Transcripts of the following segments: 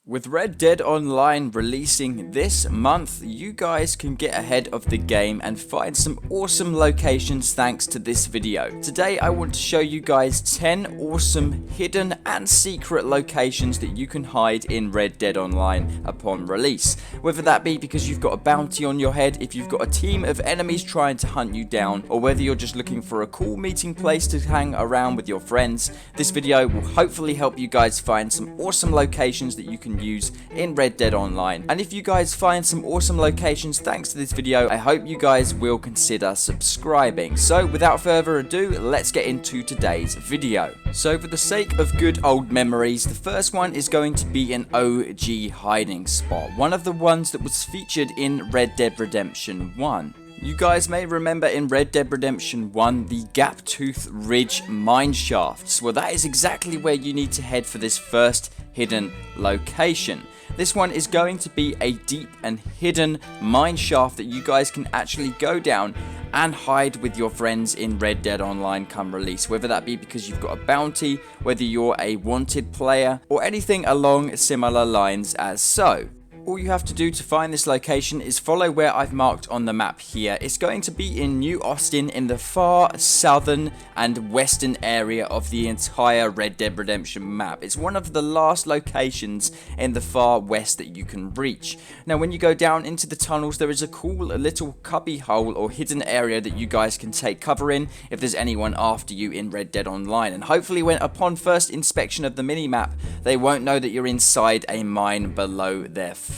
With Red Dead Online releasing this month, you guys can get ahead of the game and find some awesome locations thanks to this video. Today I want to show you guys 10 awesome hidden and secret locations that you can hide in Red Dead Online upon release. Whether that be because you've got a bounty on your head, if you've got a team of enemies trying to hunt you down, or whether you're just looking for a cool meeting place to hang around with your friends, this video will hopefully help you guys find some awesome locations that you can use in Red Dead Online. And if you guys find some awesome locations thanks to this video, I hope you guys will consider subscribing. So without further ado, let's get into today's video. So for the sake of good old memories, the first one is going to be an OG hiding spot, one of the ones that was featured in Red Dead Redemption 1. You guys may remember in Red Dead Redemption 1 the Gaptooth Ridge Mineshafts. Well, that is exactly where you need to head for this first hidden location. This one is going to be a deep and hidden mineshaft that you guys can actually go down and hide with your friends in Red Dead Online come release, whether that be because you've got a bounty, whether you're a wanted player, or anything along similar lines as so. All you have to do to find this location is follow where I've marked on the map here. It's going to be in New Austin in the far southern and western area of the entire Red Dead Redemption map. It's one of the last locations in the far west that you can reach. Now when you go down into the tunnels, there is a cool little cubby hole or hidden area that you guys can take cover in if there's anyone after you in Red Dead Online. And hopefully when upon first inspection of the mini-map, they won't know that you're inside a mine below their feet.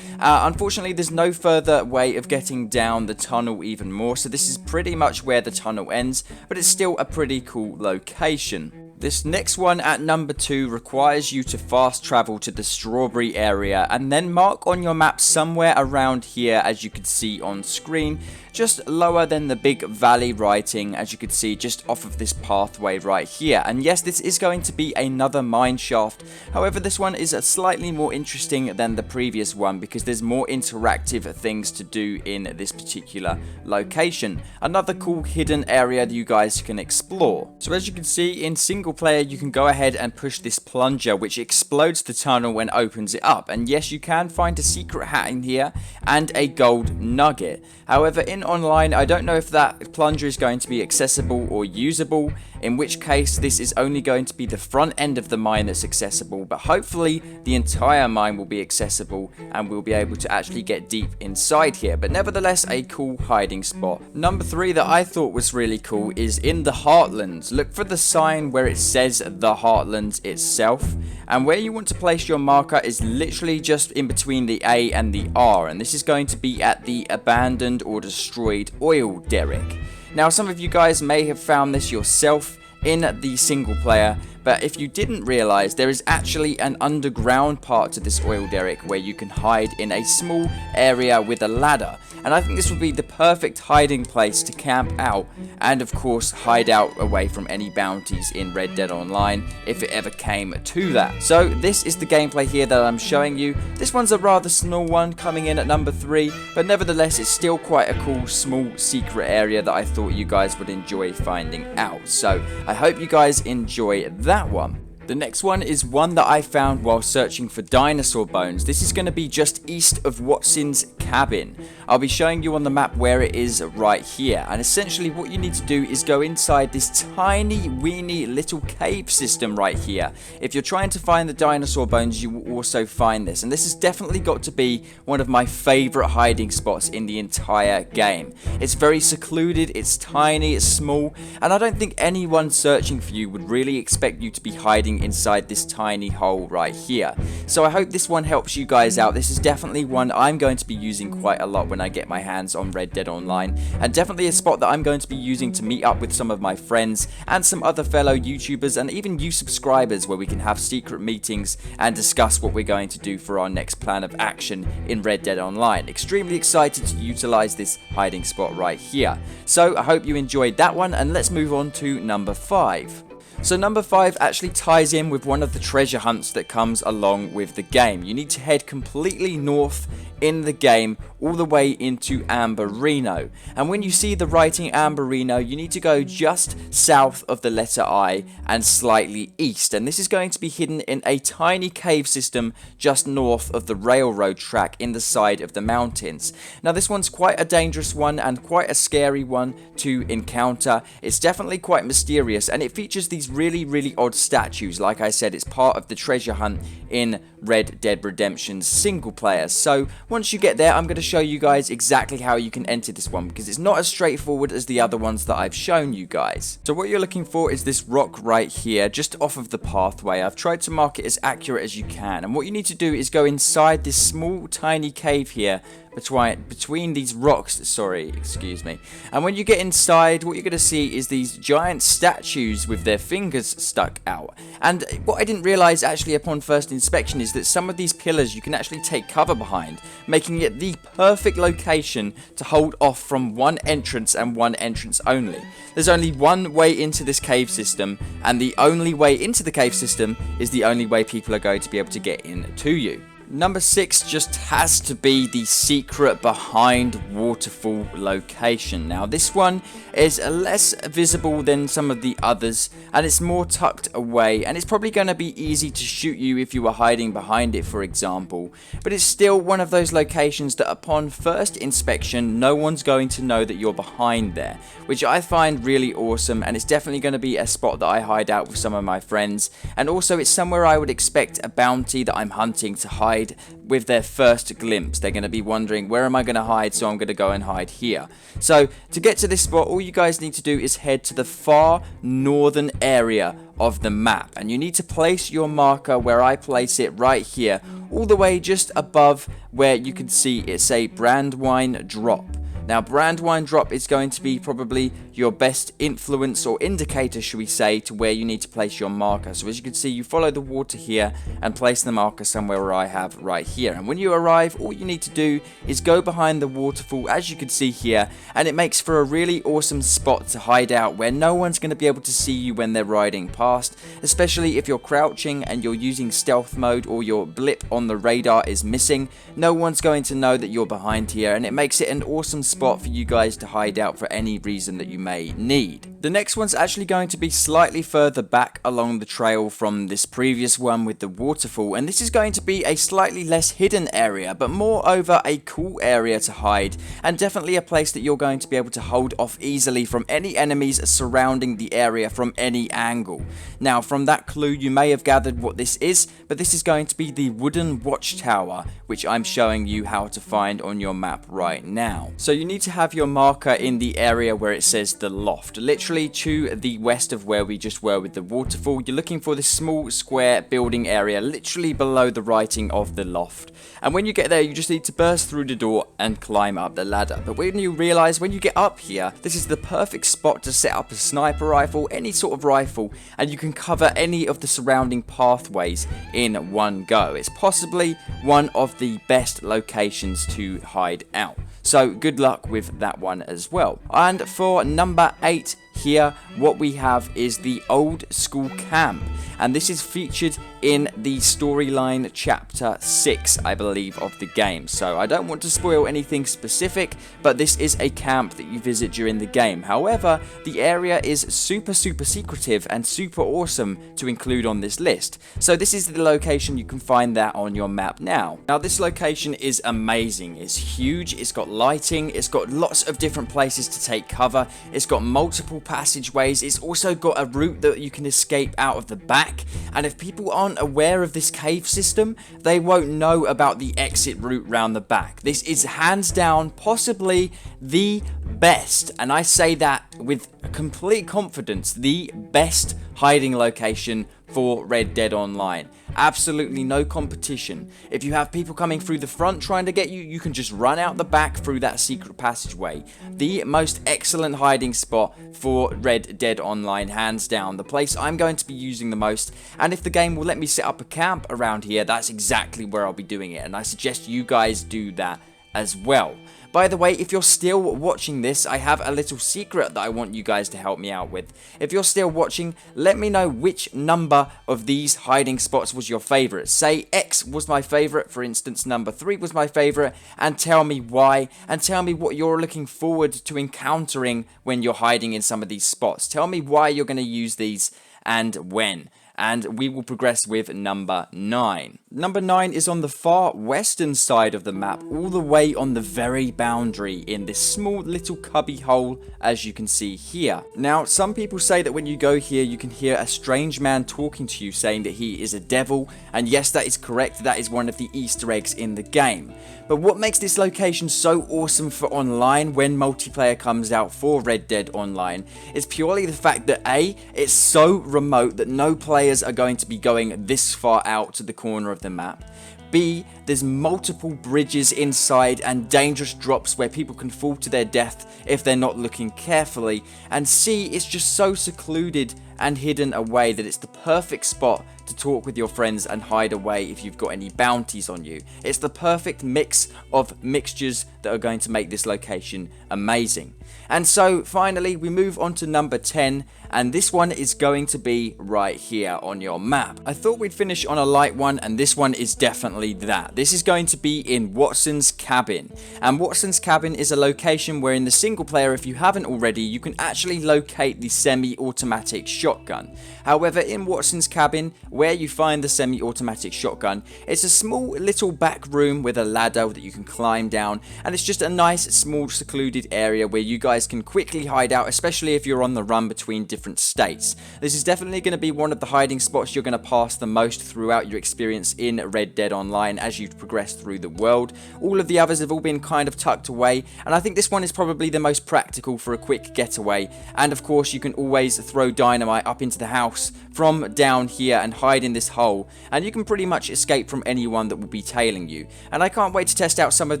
Unfortunately, there's no further way of getting down the tunnel even more, so this is pretty much where the tunnel ends, but it's still a pretty cool location. This next one at number 2 requires you to fast travel to the strawberry area and then mark on your map somewhere around here, as you can see on screen, just lower than the big valley writing, as you can see just off of this pathway right here. And yes, this is going to be another mine shaft. However, this one is slightly more interesting than the previous one because there's more interactive things to do in this particular location. Another cool hidden area that you guys can explore. So as you can see in single player, you can go ahead and push this plunger which explodes the tunnel and opens it up. And yes, you can find a secret hat in here and a gold nugget. However, in online, I don't know if that plunger is going to be accessible or usable, in which case this is only going to be the front end of the mine that's accessible, but hopefully the entire mine will be accessible and we'll be able to actually get deep inside here. But nevertheless, a cool hiding spot. Number 3 that I thought was really cool is in the Heartlands. Look for the sign where it says the Heartlands itself, and where you want to place your marker is literally just in between the A and the R, and this is going to be at the abandoned or destroyed oil derrick. Now some of you guys may have found this yourself in the single player, but if you didn't realize, there is actually an underground part to this oil derrick where you can hide in a small area with a ladder. And I think this would be the perfect hiding place to camp out and of course hide out away from any bounties in Red Dead Online if it ever came to that. So this is the gameplay here that I'm showing you. This one's a rather small one coming in at number 3, but nevertheless it's still quite a cool small secret area that I thought you guys would enjoy finding out. So I hope you guys enjoy that one. The next one is one that I found while searching for dinosaur bones. This is going to be just east of Watson's cabin. I'll be showing you on the map where it is right here. And essentially what you need to do is go inside this tiny weeny little cave system right here. If you're trying to find the dinosaur bones, you will also find this. And this has definitely got to be one of my favorite hiding spots in the entire game. It's very secluded, it's tiny, it's small, and I don't think anyone searching for you would really expect you to be hiding inside this tiny hole right here. So I hope this one helps you guys out. This is definitely one I'm going to be using quite a lot when I get my hands on Red Dead Online, and definitely a spot that I'm going to be using to meet up with some of my friends and some other fellow YouTubers and even you subscribers, where we can have secret meetings and discuss what we're going to do for our next plan of action in Red Dead Online. Extremely excited to utilize this hiding spot right here. So I hope you enjoyed that one, and let's move on to number 5. So number 5 actually ties in with one of the treasure hunts that comes along with the game. You need to head completely north in the game all the way into Amberino, and when you see the writing Amberino, you need to go just south of the letter I and slightly east, and this is going to be hidden in a tiny cave system just north of the railroad track in the side of the mountains. Now this one's quite a dangerous one and quite a scary one to encounter. It's definitely quite mysterious, and it features these really odd statues. Like I said, it's part of the treasure hunt in Red Dead Redemption's single player. So once you get there, I'm going to show you guys exactly how you can enter this one, because it's not as straightforward as the other ones that I've shown you guys. So what you're looking for is this rock right here, just off of the pathway. I've tried to mark it as accurate as you can, and what you need to do is go inside this small tiny cave here between these rocks, excuse me. And when you get inside, what you're going to see is these giant statues with their fingers stuck out. And what I didn't realize actually upon first inspection is that some of these pillars you can actually take cover behind, making it the perfect location to hold off from one entrance and one entrance only. There's only one way into this cave system, and the only way into the cave system is the only way people are going to be able to get in to you. Number 6 just has to be the secret behind waterfall location. Now this one is less visible than some of the others, and it's more tucked away, and it's probably going to be easy to shoot you if you were hiding behind it, for example. But it's still one of those locations that upon first inspection no one's going to know that you're behind there, which I find really awesome, and it's definitely going to be a spot that I hide out with some of my friends. And also it's somewhere I would expect a bounty that I'm hunting to hide with their first glimpse. They're going to be wondering, where am I going to hide? So I'm going to go and hide here. So to get to this spot, all you guys need to do is head to the far northern area of the map, and you need to place your marker where I place it right here, all the way just above where you can see it's a Brandywine drop. Now Brandywine drop is going to be probably your best influence or indicator, should we say, to where you need to place your marker. So as you can see, you follow the water here and place the marker somewhere where I have right here. And when you arrive, all you need to do is go behind the waterfall, as you can see here, and it makes for a really awesome spot to hide out where no one's going to be able to see you when they're riding past, especially if you're crouching and you're using stealth mode or your blip on the radar is missing. No one's going to know that you're behind here, and it makes it an awesome spot for you guys to hide out for any reason that you may need. The next one's actually going to be slightly further back along the trail from this previous one with the waterfall, and this is going to be a slightly less hidden area, but moreover a cool area to hide, and definitely a place that you're going to be able to hold off easily from any enemies surrounding the area from any angle. Now from that clue you may have gathered what this is, but this is going to be the wooden watchtower, which I'm showing you how to find on your map right now. So you need to have your marker in the area where it says the loft, literally to the west of where we just were with the waterfall. You're looking for this small square building area literally below the writing of the loft, and when you get there you just need to burst through the door and climb up the ladder. But when you realize when you get up here, this is the perfect spot to set up a sniper rifle, any sort of rifle, and you can cover any of the surrounding pathways in one go. It's possibly one of the best locations to hide out. So good luck with that one as well. And for number 8 here, what we have is the old school camp, and this is featured in the storyline chapter 6, I believe, of the game. So I don't want to spoil anything specific, but this is a camp that you visit during the game. However, the area is super secretive and super awesome to include on this list. So this is the location, you can find that on your map now. Now this location is amazing. It's huge, it's got lighting, it's got lots of different places to take cover, it's got multiple passageways, it's also got a route that you can escape out of the back, and if people aren't aware of this cave system, they won't know about the exit route round the back. This is hands down possibly the best, and I say that with complete confidence, the best hiding location for Red Dead Online. Absolutely no competition. If you have people coming through the front trying to get you, you can just run out the back through that secret passageway. The most excellent hiding spot for Red Dead Online, hands down. The place I'm going to be using the most, and if the game will let me set up a camp around here, that's exactly where I'll be doing it, and I suggest you guys do that as well. By the way, if you're still watching this, I have a little secret that I want you guys to help me out with. If you're still watching, let me know which number of these hiding spots was your favorite. Say X was my favorite, for instance, number 3 was my favorite, and tell me why, and tell me what you're looking forward to encountering when you're hiding in some of these spots. Tell me why you're going to use these and when. And we will progress with number 9. Number 9 is on the far western side of the map, all the way on the very boundary in this small little cubby hole, as you can see here. Now, some people say that when you go here, you can hear a strange man talking to you, saying that he is a devil, and yes, that is correct, that is one of the Easter eggs in the game. But what makes this location so awesome for online when multiplayer comes out for Red Dead Online is purely the fact that A, it's so remote that no players are going to be going this far out to the corner of the map. B, there's multiple bridges inside and dangerous drops where people can fall to their death if they're not looking carefully. And C, it's just so secluded and hidden away that it's the perfect spot to talk with your friends and hide away if you've got any bounties on you. It's the perfect mix of mixtures that are going to make this location amazing. And so finally we move on to number 10, and this one is going to be right here on your map. I thought we'd finish on a light one, and this one is definitely that. This is going to be in Watson's Cabin, and Watson's Cabin is a location where in the single player, if you haven't already, you can actually locate the semi-automatic shotgun. However, in Watson's Cabin, where you find the semi-automatic shotgun, it's a small little back room with a ladder that you can climb down, and it's just a nice small secluded area where you guys can quickly hide out, especially if you're on the run between different states. This is definitely going to be one of the hiding spots you're going to pass the most throughout your experience in Red Dead Online as you progress through the world. All of the others have all been kind of tucked away, and I think this one is probably the most practical for a quick getaway. And of course, you can always throw dynamite up into the house from down here and hide in this hole, and you can pretty much escape from anyone that will be tailing you. And I can't wait to test out some of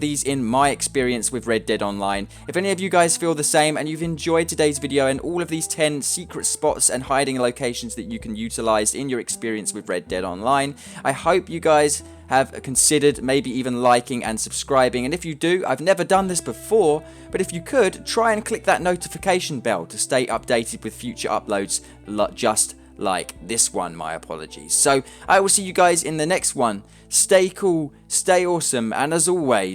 these in my experience with Red Dead Online. If any of you guys feel the same and you've enjoyed today's video and all of these 10 secret spots and hiding locations that you can utilize in your experience with Red Dead Online, I hope you guys have considered maybe even liking and subscribing. And if you do, I've never done this before, but if you could, try and click that notification bell to stay updated with future uploads just like this one. My apologies. So I will see you guys in the next one. Stay cool, stay awesome, and as always,